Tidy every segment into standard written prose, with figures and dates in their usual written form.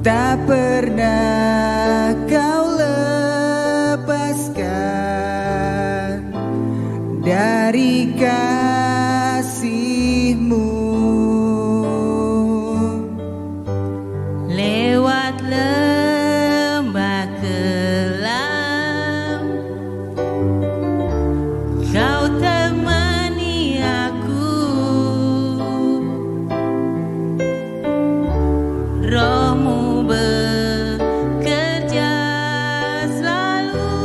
tak pernah kau lepaskan dari kasih-Mu. Lewat lembah kelam, Kau temani aku. Roh-Mu bekerja selalu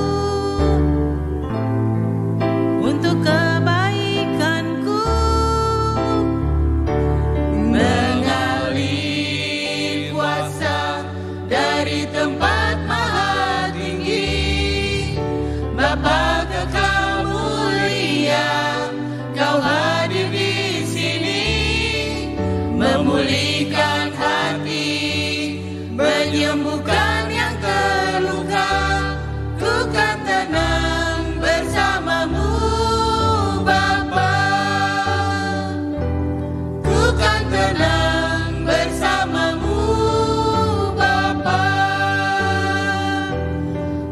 untuk kebaikanku. Mengalir kuasa dari tempat maha tinggi, Bapa Kekal mulia, Kau hadir di sini, memulihkan hati, menyembuhkan yang terluka. Ku kan tenang bersama-Mu, Bapa. Ku kan tenang bersama-Mu, Bapa.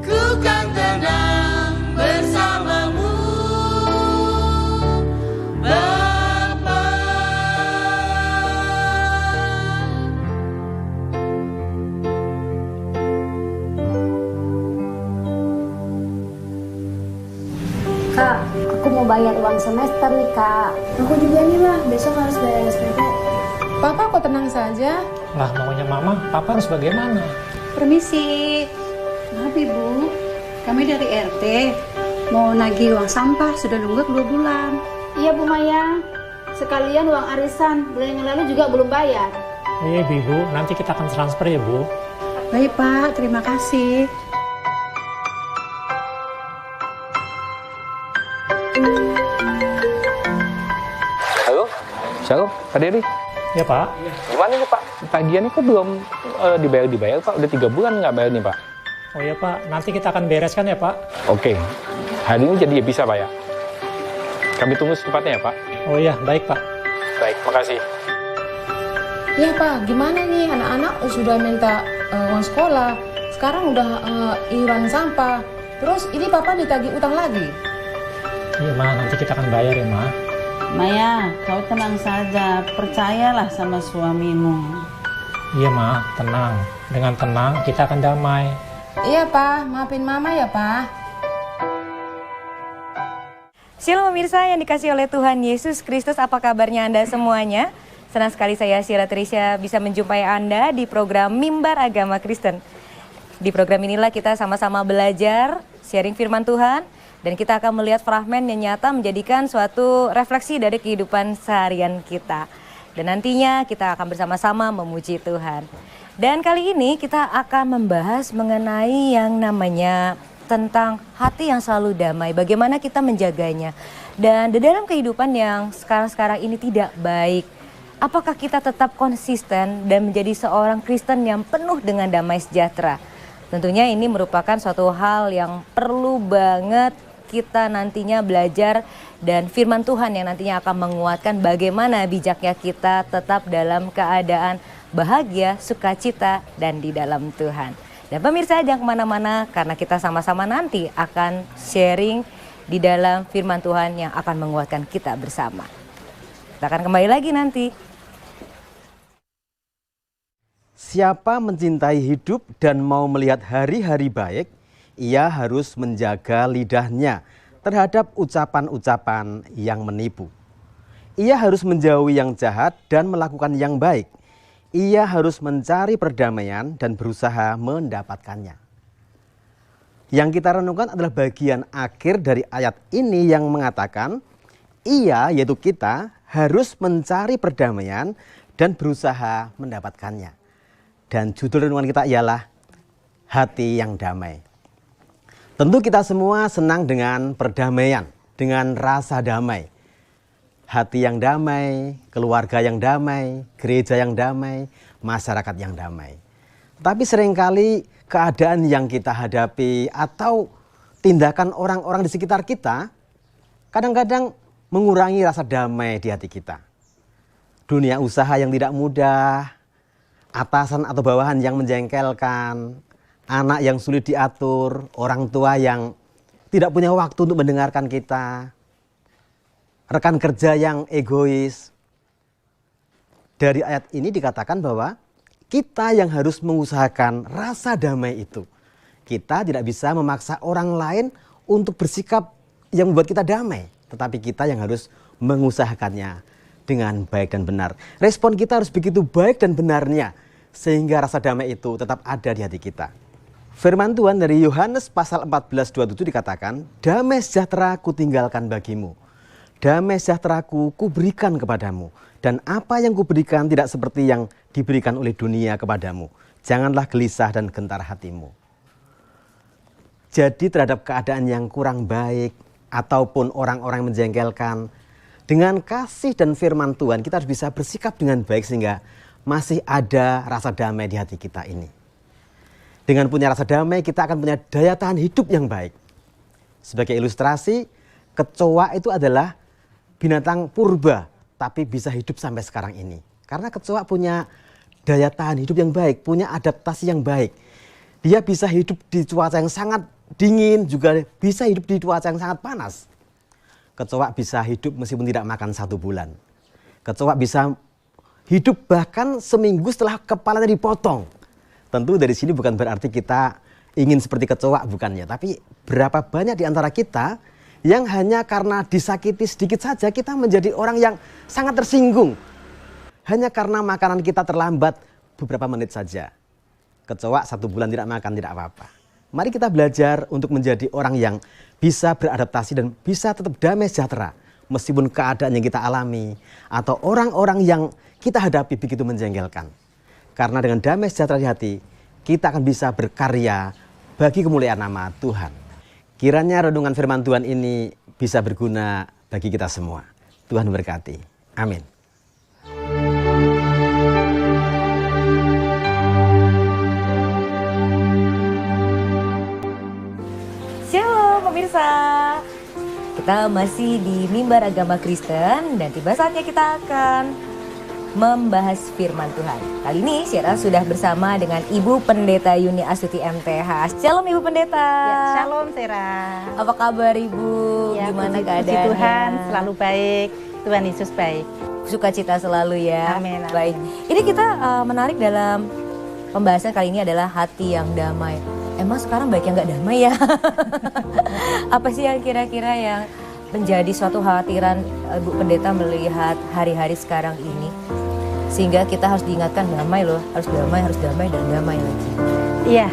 Ku kan tenang bersama-Mu, Bapa. Kak, aku mau bayar uang semester nih, Kak. Aku juga nih lah, besok harus bayar SPP. Papa kok tenang saja? Lah maunya mama, papa harus bagaimana? Permisi. Maaf Ibu, kami dari RT. Mau nagih uang sampah, sudah nunggak 2 bulan. Iya, Bu Maya. Sekalian uang arisan, bulan yang lalu juga belum bayar. Iya ibu, nanti kita akan transfer ya bu. Baik Pak, terima kasih. Halo, Shalom, Pak Dery. Ya Pak. Gimana nih Pak? Tagihannya kok belum dibayar Pak? Udah 3 bulan nggak bayar nih Pak? Oh ya Pak, nanti kita akan bereskan ya Pak. Oke, hari ini jadi bisa Pak ya? Kami tunggu secepatnya ya Pak. Oh iya, baik Pak. Baik, makasih. Ya Pak, gimana nih anak-anak sudah minta uang sekolah, sekarang udah iuran sampah, terus ini Papa ditagih utang lagi. Iya Ma, nanti kita akan bayar ya Ma. Maya, kau tenang saja, percayalah sama suamimu. Iya Ma, tenang. Dengan tenang kita akan damai. Iya Pak, maafin Mama ya Pak. Shalom pemirsa yang dikasih oleh Tuhan Yesus Kristus, apa kabarnya Anda semuanya? Senang sekali saya Syira Trisha bisa menjumpai Anda di program Mimbar Agama Kristen. Di program inilah kita sama-sama belajar, sharing firman Tuhan, dan kita akan melihat fragmen yang nyata menjadikan suatu refleksi dari kehidupan seharian kita. Dan nantinya kita akan bersama-sama memuji Tuhan. Dan kali ini kita akan membahas mengenai yang namanya tentang hati yang selalu damai, bagaimana kita menjaganya. Dan di dalam kehidupan yang sekarang-sekarang ini tidak baik, apakah kita tetap konsisten dan menjadi seorang Kristen yang penuh dengan damai sejahtera? Tentunya ini merupakan suatu hal yang perlu banget kita nantinya belajar, dan firman Tuhan yang nantinya akan menguatkan bagaimana bijaknya kita tetap dalam keadaan bahagia, sukacita, dan di dalam Tuhan. Dan pemirsa jangan kemana-mana karena kita sama-sama nanti akan sharing di dalam firman Tuhan yang akan menguatkan kita bersama. Kita akan kembali lagi nanti. Siapa mencintai hidup dan mau melihat hari-hari baik, ia harus menjaga lidahnya terhadap ucapan-ucapan yang menipu. Ia harus menjauhi yang jahat dan melakukan yang baik. Ia harus mencari perdamaian dan berusaha mendapatkannya. Yang kita renungkan adalah bagian akhir dari ayat ini yang mengatakan, ia yaitu kita harus mencari perdamaian dan berusaha mendapatkannya. Dan judul renungan kita ialah hati yang damai. Tentu kita semua senang dengan perdamaian, dengan rasa damai. Hati yang damai, keluarga yang damai, gereja yang damai, masyarakat yang damai. Tapi seringkali keadaan yang kita hadapi atau tindakan orang-orang di sekitar kita kadang-kadang mengurangi rasa damai di hati kita. Dunia usaha yang tidak mudah, atasan atau bawahan yang menjengkelkan, anak yang sulit diatur, orang tua yang tidak punya waktu untuk mendengarkan kita, rekan kerja yang egois. Dari ayat ini dikatakan bahwa kita yang harus mengusahakan rasa damai itu. Kita tidak bisa memaksa orang lain untuk bersikap yang membuat kita damai, tetapi kita yang harus mengusahakannya dengan baik dan benar. Respon kita harus begitu baik dan benarnya, sehingga rasa damai itu tetap ada di hati kita. Firman Tuhan dari Yohanes pasal 14:27 dikatakan, damai sejahtera kutinggalkan bagimu, damai sejahtera kuberikan kepadamu, dan apa yang kuberikan tidak seperti yang diberikan oleh dunia kepadamu. Janganlah gelisah dan gentar hatimu. Jadi terhadap keadaan yang kurang baik ataupun orang-orang yang menjengkelkan, dengan kasih dan firman Tuhan kita harus bisa bersikap dengan baik sehingga masih ada rasa damai di hati kita ini. Dengan punya rasa damai kita akan punya daya tahan hidup yang baik. Sebagai ilustrasi, kecoa itu adalah binatang purba tapi bisa hidup sampai sekarang ini. Karena kecoa punya daya tahan hidup yang baik, punya adaptasi yang baik. Dia bisa hidup di cuaca yang sangat dingin, juga bisa hidup di cuaca yang sangat panas. Kecoa bisa hidup meskipun tidak makan 1 bulan. Kecoa bisa hidup bahkan seminggu setelah kepalanya dipotong. Tentu dari sini bukan berarti kita ingin seperti kecoa, bukannya. Tapi berapa banyak di antara kita yang hanya karena disakiti sedikit saja kita menjadi orang yang sangat tersinggung. Hanya karena makanan kita terlambat beberapa menit saja. Kecoa 1 bulan tidak makan tidak apa-apa. Mari kita belajar untuk menjadi orang yang bisa beradaptasi dan bisa tetap damai sejahtera meskipun keadaan yang kita alami atau orang-orang yang kita hadapi begitu menjengkelkan. Karena dengan damai sejahtera di hati, kita akan bisa berkarya bagi kemuliaan nama Tuhan. Kiranya renungan firman Tuhan ini bisa berguna bagi kita semua. Tuhan berkati. Amin. Shalom pemirsa, kita masih di Mimbar Agama Kristen dan tiba saatnya kita akan membahas firman Tuhan. Kali ini Syera sudah bersama dengan Ibu Pendeta Yuni Astuti MTH. Shalom Ibu Pendeta. Ya, shalom Sera. Apa kabar Ibu? Ya, gimana puji keadaannya? Tuhan selalu baik. Tuhan Yesus baik. Sukacita selalu ya. Amin, amin. Baik. Ini kita menarik dalam pembahasan kali ini adalah hati yang damai. Emang sekarang baik yang nggak damai ya? Apa sih yang kira-kira yang menjadi suatu khawatiran Bu Pendeta melihat hari-hari sekarang ini? Sehingga kita harus diingatkan damai loh, harus damai dan damai lagi. Iya,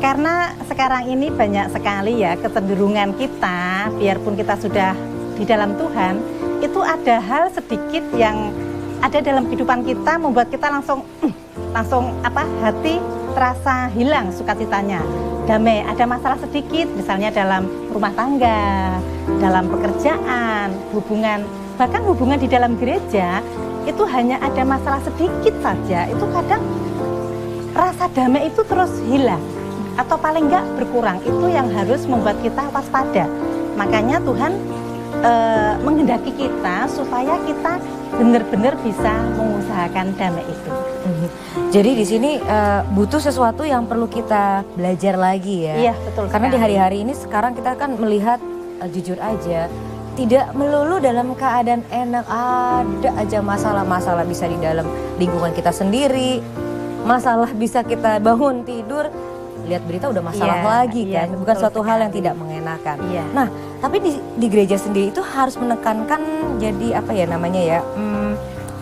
karena sekarang ini banyak sekali ya kecenderungan kita, biarpun kita sudah di dalam Tuhan, itu ada hal sedikit yang ada dalam kehidupan kita membuat kita langsung hati terasa hilang sukacitanya. Damai, ada masalah sedikit misalnya dalam rumah tangga, dalam pekerjaan, hubungan, bahkan hubungan di dalam gereja itu hanya ada masalah sedikit saja, itu kadang rasa damai itu terus hilang atau paling enggak berkurang. Itu yang harus membuat kita waspada. Makanya Tuhan menghendaki kita supaya kita benar-benar bisa mengusahakan damai itu. Jadi di sini butuh sesuatu yang perlu kita belajar lagi ya. Iya, betul. Karena sekali. di hari-hari ini sekarang kita kan melihat jujur aja tidak melulu dalam keadaan enak, ada aja masalah-masalah bisa di dalam lingkungan kita sendiri. Masalah bisa kita bangun tidur, lihat berita udah masalah lagi kan. Bukan suatu hal yang tidak mengenakan. Iya. Nah, tapi di gereja sendiri itu harus menekankan jadi apa ya namanya ya,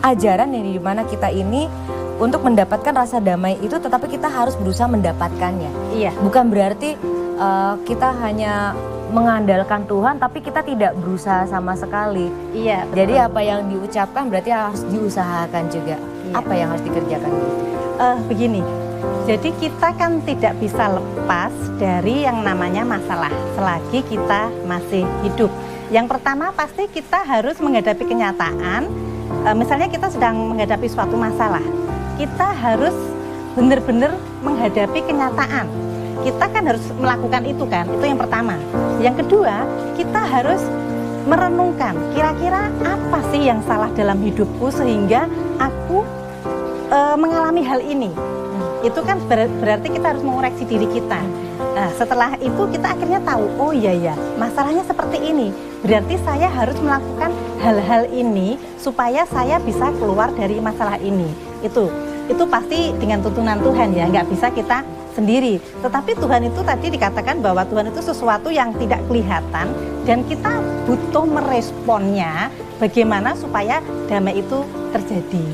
ajaran yang dimana kita ini untuk mendapatkan rasa damai itu, tetapi kita harus berusaha mendapatkannya. Iya. Bukan berarti kita hanya mengandalkan Tuhan, tapi kita tidak berusaha sama sekali. Iya. Betul. Jadi apa yang diucapkan berarti harus diusahakan juga. Iya. Apa yang harus dikerjakan? Begini, jadi kita kan tidak bisa lepas dari yang namanya masalah selagi kita masih hidup. Yang pertama pasti kita harus menghadapi kenyataan. Misalnya kita sedang menghadapi suatu masalah, kita harus benar-benar menghadapi kenyataan. Kita kan harus melakukan itu kan, itu yang pertama. Yang kedua, kita harus merenungkan kira-kira apa sih yang salah dalam hidupku sehingga aku mengalami hal ini. Itu kan berarti kita harus mengoreksi diri kita. Nah, setelah itu kita akhirnya tahu, oh iya ya, masalahnya seperti ini. Berarti saya harus melakukan hal-hal ini supaya saya bisa keluar dari masalah ini. Itu pasti dengan tuntunan Tuhan ya, nggak bisa kita sendiri. Tetapi Tuhan itu tadi dikatakan bahwa Tuhan itu sesuatu yang tidak kelihatan dan kita butuh meresponnya bagaimana supaya damai itu terjadi.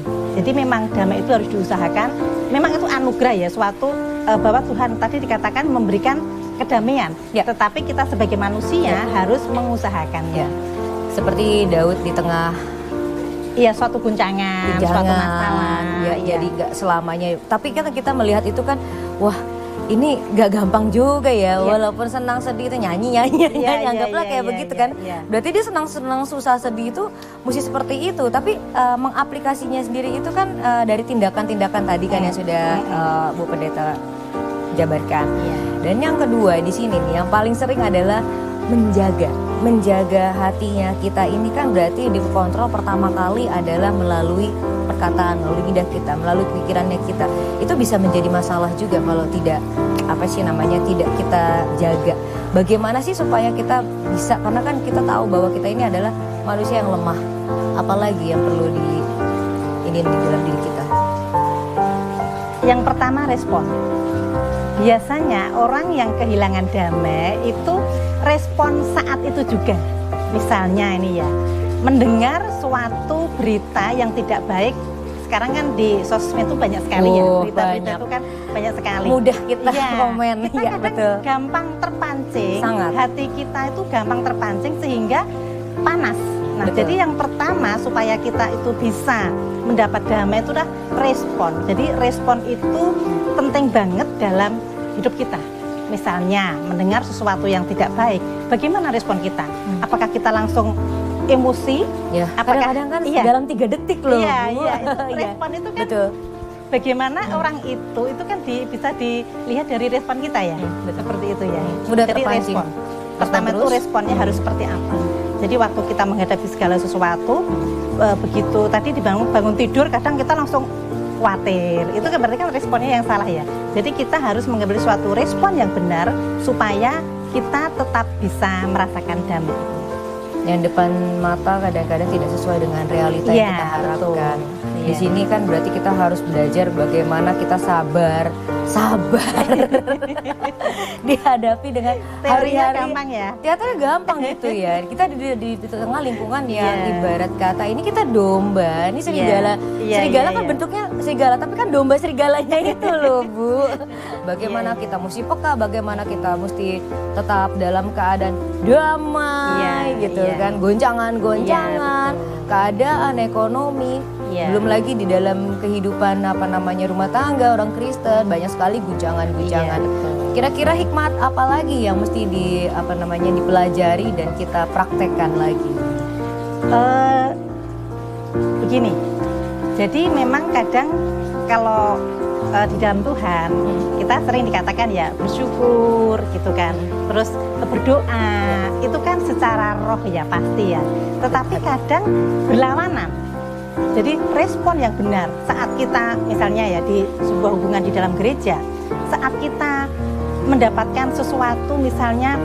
Jadi memang damai itu harus diusahakan. Memang itu anugerah ya, suatu bahwa Tuhan tadi dikatakan memberikan kedamaian. Tetapi kita sebagai manusia harus mengusahakannya. Seperti Daud di tengah suatu guncangan, suatu masalah. Jadi nggak selamanya. Tapi kan kita melihat itu kan, wah ini nggak gampang juga ya. Walaupun senang sedih itu nyanyi, anggaplah kayak begitu kan. Berarti dia senang susah sedih itu mesti seperti itu. Tapi mengaplikasinya sendiri itu kan dari tindakan-tindakan tadi kan yang sudah Bu Pendeta jabarkan. Dan yang kedua di sini nih yang paling sering adalah menjaga hatinya kita ini kan berarti dikontrol pertama kali adalah melalui perkataan, melalui lidah kita, melalui pikirannya kita. Itu bisa menjadi masalah juga kalau tidak tidak kita jaga. Bagaimana sih supaya kita bisa, karena kan kita tahu bahwa kita ini adalah manusia yang lemah. Apalagi yang perlu di dalam diri kita. Yang pertama, respon. Biasanya orang yang kehilangan damai itu respon saat itu juga. Misalnya ini ya, mendengar suatu berita yang tidak baik. Sekarang kan di sosmed itu banyak sekali ya, berita-berita itu kan banyak sekali. Mudah kita komen, kita betul. Gampang terpancing, sangat. Hati kita itu gampang terpancing sehingga panas. Nah, jadi yang pertama supaya kita itu bisa mendapat damai itu adalah respon. Jadi respon itu penting banget dalam hidup kita. Misalnya mendengar sesuatu yang tidak baik, bagaimana respon kita? Apakah kita langsung emosi? Apakah kadang-kadang kan dalam 3 detik loh. Respon itu kan bagaimana orang itu kan bisa dilihat dari respon kita ya. Seperti itu ya. Mudah jadi terpancing. respon. Pertama itu responnya harus seperti apa? Jadi waktu kita menghadapi segala sesuatu, begitu tadi bangun tidur, kadang kita langsung khawatir. Itu kan berarti kan responnya yang salah ya. Jadi kita harus mengambil suatu respon yang benar supaya kita tetap bisa merasakan damai. Yang depan mata kadang-kadang tidak sesuai dengan realita yang kita harapkan. Di sini kan berarti kita harus belajar bagaimana kita sabar dihadapi dengan hari-hari. Gampang ya. Teaternya gampang gitu ya. Kita di tengah lingkungan yang ibarat kata ini kita domba. Ini serigala. Serigala kan bentuknya serigala, tapi kan domba serigalanya itu loh, Bu. Bagaimana kita mesti peka, bagaimana kita mesti tetap dalam keadaan damai gitu kan. Goncangan-goncangan, keadaan ekonomi. Belum lagi di dalam kehidupan rumah tangga orang Kristen banyak sekali guncangan-guncangan. Kira-kira hikmat apa lagi yang mesti dipelajari dan kita praktekkan lagi? Begini. Jadi memang kadang kalau di dalam Tuhan kita sering dikatakan ya bersyukur gitu kan. Terus berdoa itu kan secara roh ya pasti ya. Tetapi kadang berlawanan. Jadi respon yang benar saat kita misalnya ya di sebuah hubungan di dalam gereja, saat kita mendapatkan sesuatu misalnya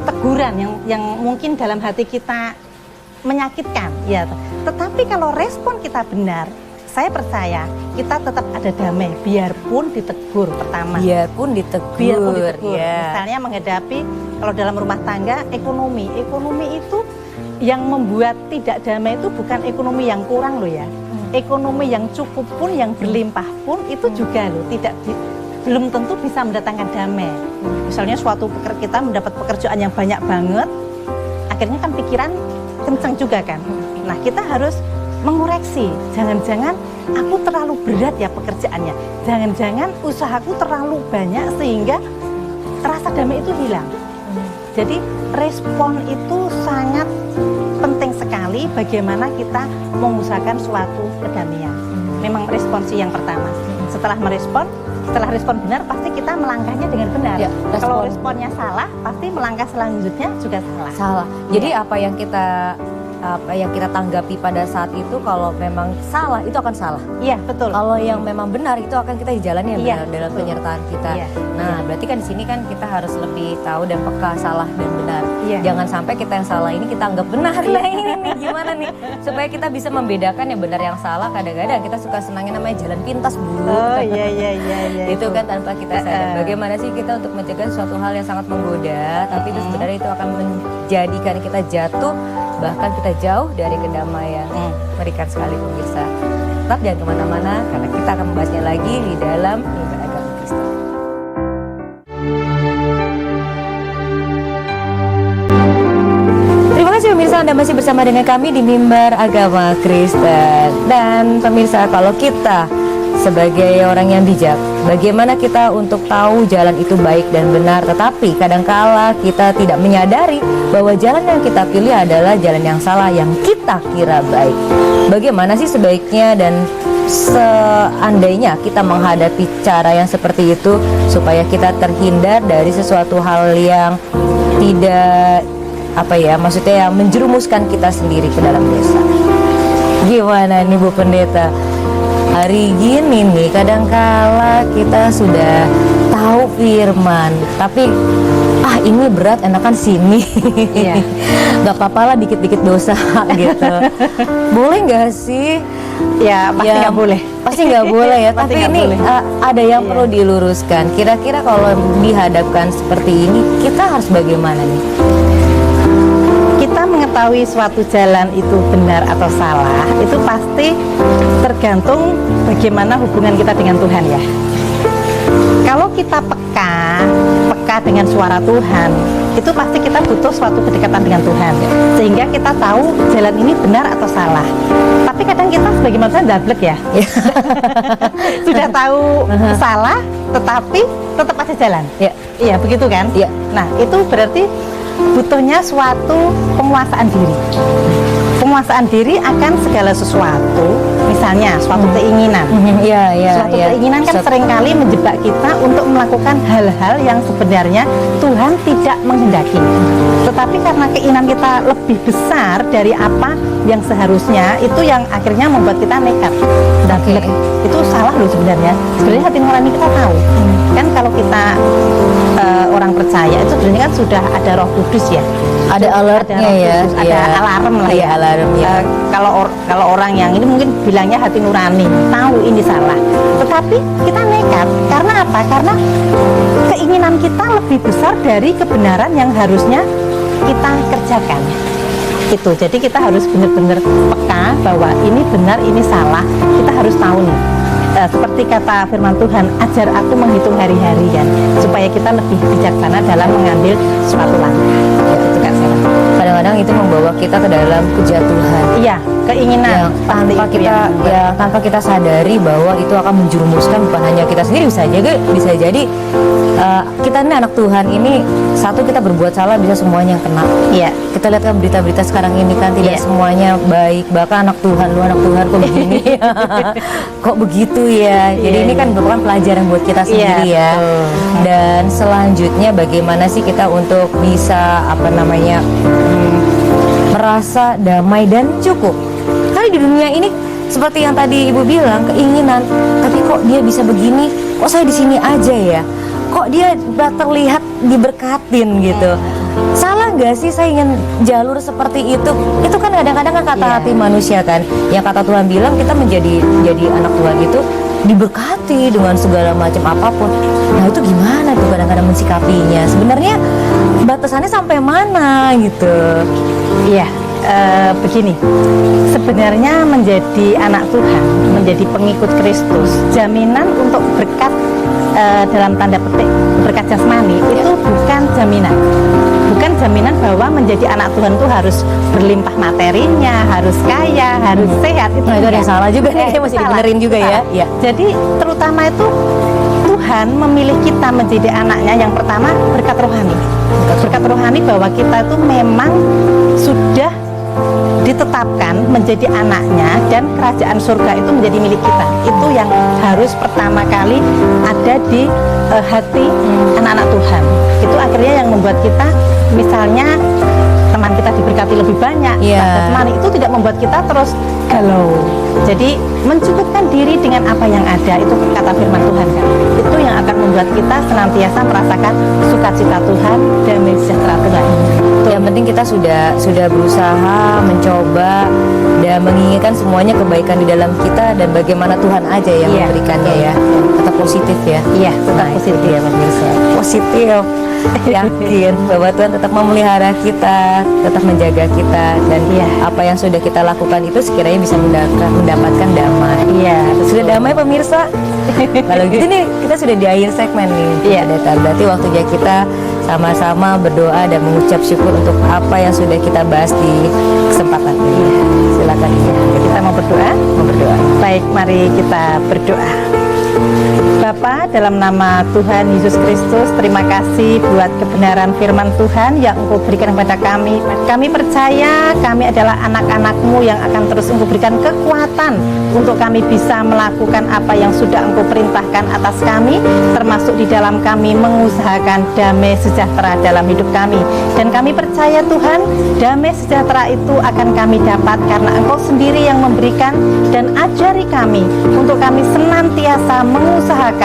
teguran yang mungkin dalam hati kita menyakitkan ya. Tetapi kalau respon kita benar, saya percaya kita tetap ada damai biarpun ditegur pertama. Biarpun ditegur. Misalnya menghadapi kalau dalam rumah tangga ekonomi itu yang membuat tidak damai itu bukan ekonomi yang kurang loh ya. Ekonomi yang cukup pun, yang berlimpah pun itu juga loh belum tentu bisa mendatangkan damai. Misalnya kita mendapat pekerjaan yang banyak banget, akhirnya kan pikiran kenceng juga kan. Nah, kita harus mengoreksi. Jangan-jangan aku terlalu berat ya pekerjaannya. Jangan-jangan usahaku terlalu banyak sehingga rasa damai itu hilang. Jadi respon itu sangat penting sekali bagaimana kita mengusahakan suatu kedamaian. Memang responsi yang pertama. Setelah respon benar pasti kita melangkahnya dengan benar. Kalau responnya salah, pasti melangkah selanjutnya juga salah. Jadi apa yang kita apa yang kita tanggapi pada saat itu, kalau memang salah itu akan salah. Iya, betul. Kalau yang memang benar itu akan kita jalani yang Iya, benar dalam betul. penyertaan kita. Iya, Nah, iya. berarti kan di sini kan kita harus lebih tahu dan peka salah dan benar. Iya. Jangan sampai kita yang salah ini kita anggap benar. Nah, ini nih gimana nih supaya kita bisa membedakan yang benar yang salah. Kadang-kadang kita suka senangnya namanya jalan pintas, Bu. Oh iya iya iya iya. Itu kan tanpa kita sadar. Bagaimana sih kita untuk mencegah suatu hal yang sangat menggoda, tapi itu sebenarnya itu akan menjadikan kita jatuh, bahkan kita jauh dari kedamaian. Mengerikan sekali pemirsa. Tetap jangan kemana-mana karena kita akan membahasnya lagi di dalam Mimbar Agama Kristen. Terima kasih pemirsa, Anda masih bersama dengan kami di Mimbar Agama Kristen. Dan pemirsa, kalau kita sebagai orang yang bijak, bagaimana kita untuk tahu jalan itu baik dan benar, tetapi kadangkala kita tidak menyadari bahwa jalan yang kita pilih adalah jalan yang salah yang kita kira baik. Bagaimana sih sebaiknya dan seandainya kita menghadapi cara yang seperti itu supaya kita terhindar dari sesuatu hal yang tidak maksudnya yang menjerumuskan kita sendiri ke dalam dosa. Gimana nih Bu Pendeta? Hari gini nih kadangkala kita sudah tahu firman, tapi ini berat, enakan sini. Iya. Gak apa-apa lah dikit-dikit dosa gitu. Boleh nggak sih? Ya pasti nggak boleh. Pasti nggak boleh ya. Pasti Tapi nggak ini boleh. ada yang perlu diluruskan. Kira-kira kalau dihadapkan seperti ini, kita harus bagaimana nih? Kita mengetahui suatu jalan itu benar atau salah, itu pasti tergantung bagaimana hubungan kita dengan Tuhan ya. Kalau kita peka dengan suara Tuhan, itu pasti kita butuh suatu kedekatan dengan Tuhan, sehingga kita tahu jalan ini benar atau salah. Tapi kadang kita sebagai manusia dablek ya. Sudah tahu salah, tetapi tetap aja jalan. Iya, begitu kan? Iya. Nah, itu berarti butuhnya suatu penguasaan diri. Penguasaan diri akan segala sesuatu, misalnya suatu keinginan. Suatu keinginan kan seringkali menjebak kita untuk melakukan hal-hal yang sebenarnya Tuhan tidak menghendaki. Tetapi karena keinginan kita lebih besar dari apa yang seharusnya, itu yang akhirnya membuat kita nekat. Dan itu salah loh sebenarnya. Sebenarnya hati nurani kita tahu. Kan kalau kita orang percaya itu sebenarnya kan sudah ada Roh Kudus ya. Ada alertnya ya, ada alarm lah ya. Alarm ya. Kalau orang yang ini mungkin bilangnya hati nurani, tahu ini salah. Tetapi kita nekat. Karena apa? Karena keinginan kita lebih besar dari kebenaran yang harusnya kita kerjakan. Itu. Jadi kita harus benar-benar peka bahwa ini benar, ini salah. Kita harus tahu nih. Seperti kata firman Tuhan, ajar aku menghitung hari-hari kan, supaya kita lebih bijaksana dalam mengambil suatu langkah. Itu kan saya. Kadang-kadang itu membawa kita ke dalam kejatuhan. Iya, keinginan tanpa kita sadari bahwa itu akan menjerumuskan bukan hanya kita sendiri, bisa jadi kita ini anak Tuhan ini, satu kita berbuat salah bisa semuanya yang kena. Iya. Kita lihat kan berita-berita sekarang ini kan tidak semuanya baik, bahkan anak Tuhan kok begini. Kok begitu ya. Jadi ini kan merupakan pelajaran buat kita sendiri ya. Dan selanjutnya bagaimana sih kita untuk bisa merasa damai dan cukup. Karena di dunia ini seperti yang tadi Ibu bilang, keinginan, tapi kok dia bisa begini, kok saya di sini aja ya, kok dia terlihat diberkatin gitu. Salah nggak sih saya ingin jalur seperti itu? Itu kan kadang-kadang kan kata hati manusia kan, yang kata Tuhan bilang kita menjadi anak Tuhan itu diberkati dengan segala macam apapun. Nah itu gimana tuh kadang-kadang mensikapinya? Sebenarnya batasannya sampai mana gitu? Iya, begini. Sebenarnya menjadi anak Tuhan, menjadi pengikut Kristus, jaminan untuk berkat dalam tanda petik berkat jasmani itu bukan jaminan. Bukan jaminan bahwa menjadi anak Tuhan itu harus berlimpah materinya, harus kaya, harus sehat. Itu ada yang salah juga nih, mesti dibenerin juga ya. Jadi terutama itu Tuhan memilih kita menjadi anaknya, yang pertama berkat rohani. Berkat rohani bahwa kita itu memang sudah ditetapkan menjadi anaknya dan kerajaan surga itu menjadi milik kita. Itu yang harus pertama kali ada di hati anak-anak Tuhan. Itu akhirnya yang membuat kita misalnya teman kita diberkati lebih banyak, jasmani itu tidak membuat kita terus galau. Jadi mencukupkan diri dengan apa yang ada, itu kata firman Tuhan kan. Itu yang akan membuat kita senantiasa merasakan sukacita Tuhan, damai sejahtera Tuhan. Yang penting kita sudah berusaha mencoba dan menginginkan semuanya kebaikan di dalam kita dan bagaimana Tuhan aja yang memberikannya ya. Tetap positif ya. Iya, tetap positif ya pemirsa. Positif. Yakin bahwa Tuhan tetap memelihara kita, tetap menjaga kita, dan apa yang sudah kita lakukan itu sekiranya bisa mendapatkan damai. Iya, sudah damai pemirsa. Kalau gitu nih kita sudah di akhir segmen nih. Iya, berarti waktunya kita sama-sama berdoa dan mengucap syukur untuk apa yang sudah kita bahas di kesempatan ini. Silakan kita mau berdoa. Baik, mari kita berdoa. Bapa, dalam nama Tuhan Yesus Kristus, terima kasih buat kebenaran firman Tuhan yang Engkau berikan kepada kami. Kami percaya kami adalah anak-anak-Mu yang akan terus Engkau berikan kekuatan untuk kami bisa melakukan apa yang sudah Engkau perintahkan atas kami, termasuk di dalam kami mengusahakan damai sejahtera dalam hidup kami. Dan kami percaya Tuhan, damai sejahtera itu akan kami dapat karena Engkau sendiri yang memberikan, dan ajari kami untuk kami senantiasa mengusahakan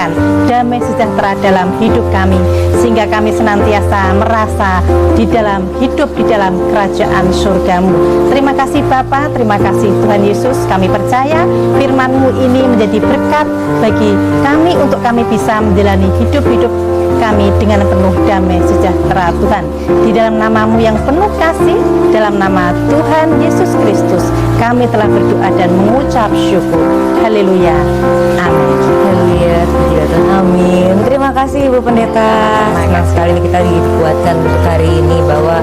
damai sejahtera dalam hidup kami, sehingga kami senantiasa merasa di dalam hidup di dalam kerajaan surga-Mu. Terima kasih Bapa, terima kasih Tuhan Yesus. Kami percaya firman-Mu ini menjadi berkat bagi kami untuk kami bisa menjalani hidup-hidup kami dengan penuh damai sejahtera Tuhan. Di dalam nama-Mu yang penuh kasih, dalam nama Tuhan Yesus Kristus, kami telah berdoa dan mengucap syukur. Haleluya. Amin. Haleluya. Amin. Terima kasih Ibu Pendeta. Senang sekali kita dikuatkan untuk hari ini bahwa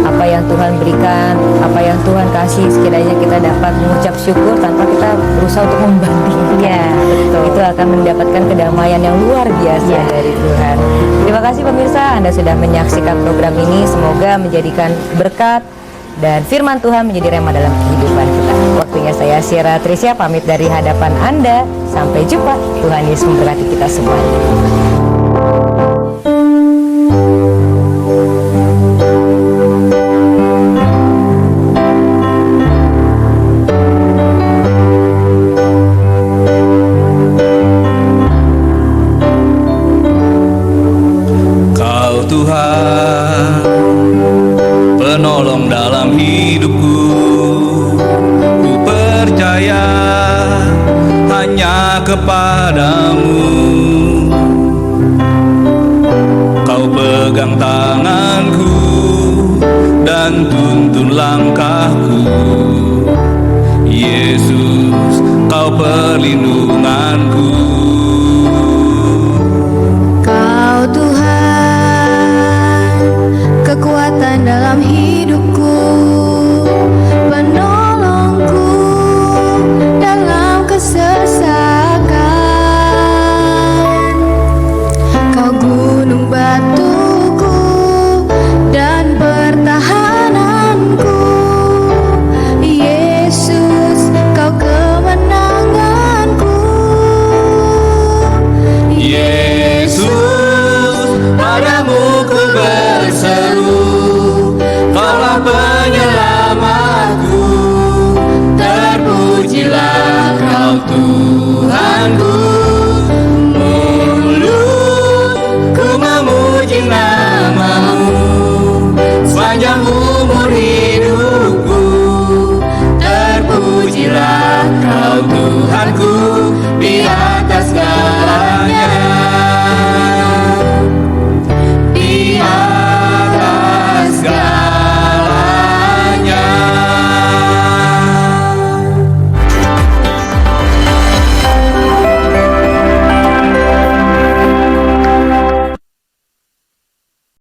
apa yang Tuhan berikan, apa yang Tuhan kasih, sekiranya kita dapat mengucap syukur tanpa kita berusaha untuk membandingkan. Ya, betul. Itu akan mendapatkan kedamaian yang luar biasa dari Tuhan. Terima kasih pemirsa, Anda sudah menyaksikan program ini. Semoga menjadikan berkat dan firman Tuhan menjadi rema dalam kehidupan kita. Waktunya saya Syira Trisya pamit dari hadapan Anda. Sampai jumpa. Tuhan Yesus memberkati kita semuanya. Kau Tuhan, penolong dalam hidupku. Ku percaya hanya kepadamu.